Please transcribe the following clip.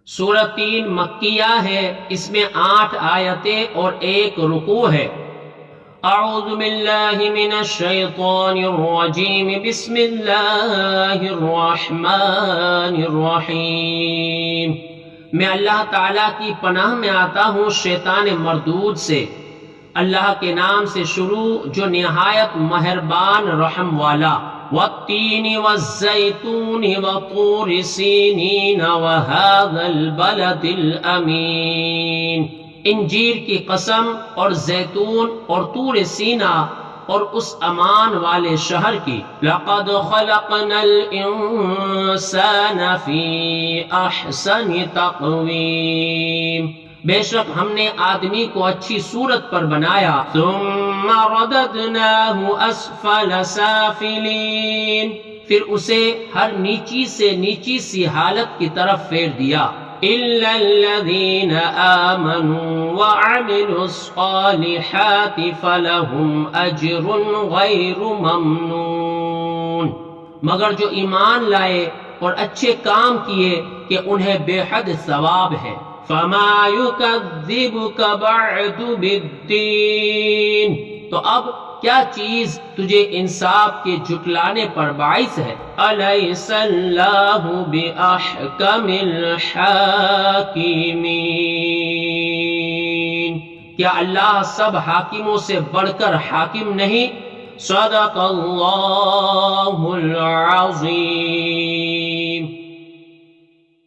سورہ 3 مکیہ ہے، اس میں 8 آیتیں اور 1 رکوع ہے۔ اعوذ باللہ من الشیطان الرجیم، بسم اللہ الرحمن الرحیم۔ میں اللہ تعالیٰ کی پناہ میں آتا ہوں شیطان مردود سے۔ اللہ کے نام سے شروع جو نہایت مہربان رحم والا۔ والتین والزیتون وطور سینین وہذا البلد الامین۔ انجیر کی قسم اور زیتون اور طور سینا اور اس امان والے شہر کی۔ لقد خلقنا الانسان فی احسن تقویم۔ بے شک ہم نے آدمی کو اچھی صورت پر بنایا۔ ثم رددناہ اسفل سافلین۔ پھر اسے ہر نیچی سے نیچی سی حالت کی طرف پھیر دیا۔ الا الذین آمنوا وعملوا الصالحات فلہم اجر غیر ممنون۔ مگر جو ایمان لائے اور اچھے کام کیے کہ انہیں بے حد ثواب ہے۔ فما یکذبک بعد بالدین۔ تو اب کیا چیز تجھے انصاف کے جھٹلانے پر باعث ہے؟ الیس اللہ باحکم الحاکمین۔ کیا اللہ سب حاکموں سے بڑھ کر حاکم نہیں؟ صدق اللہ العظیم۔